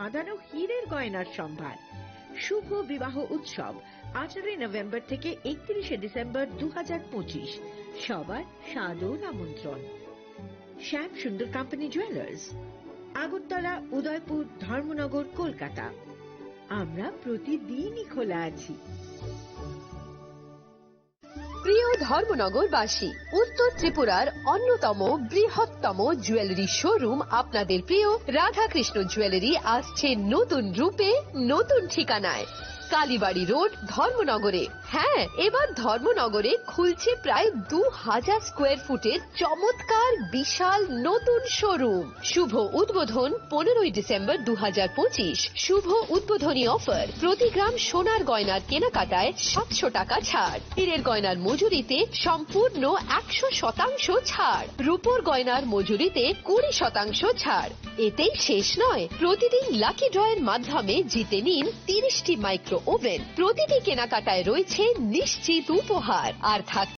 বাঁধানো হীরের গয়নার সম্ভার। শুভ বিবাহ উৎসব 18 নভেম্বর থেকে 31 ডিসেম্বর 2025। সবার সাদর আমন্ত্রণ। শ্যাম সুন্দর কোম্পানি জুয়েলার্স, আগরতলা, উদয়পুর, ধর্মনগর, কলকাতা। আমরা প্রতিদিনই খোলা আছি। প্রিয় ধর্মনগরবাসী, উত্তর ত্রিপুরার অন্যতম বৃহত্তম জুয়েলারি শোরুম আপনাদের প্রিয় রাধাকৃষ্ণ জুয়েলারি আসছে নতুন রূপে, নতুন ঠিকানায়। কালীবাড়ি রোড, ধর্মনগরে। হ্যাঁ, এবার ধর্মনগরে খুলছে প্রায় 2000 স্কোয়ার ফুটের চমৎকার বিশাল নতুন শোরুম। শুভ উদ্বোধন 15 ডিসেম্বর 2025। শুভ উদ্বোধনী অফার, প্রতি গ্রাম সোনার গয়নার কেনাকাটায় 700 টাকা ছাড়, হীরের গয়নার মজুরিতে সম্পূর্ণ 100% ছাড়, রূপোর গয়নার মজুরিতে 20% ছাড়। এতেই শেষ নয়, প্রতিদিন লাকি ড্রয়ের মাধ্যমে জিতে নিন 30টি মাইক্রো ওভেন। প্রতিটি কেনাকাটায় রয়েছে নিশ্চিত উপহার, আর থাকছে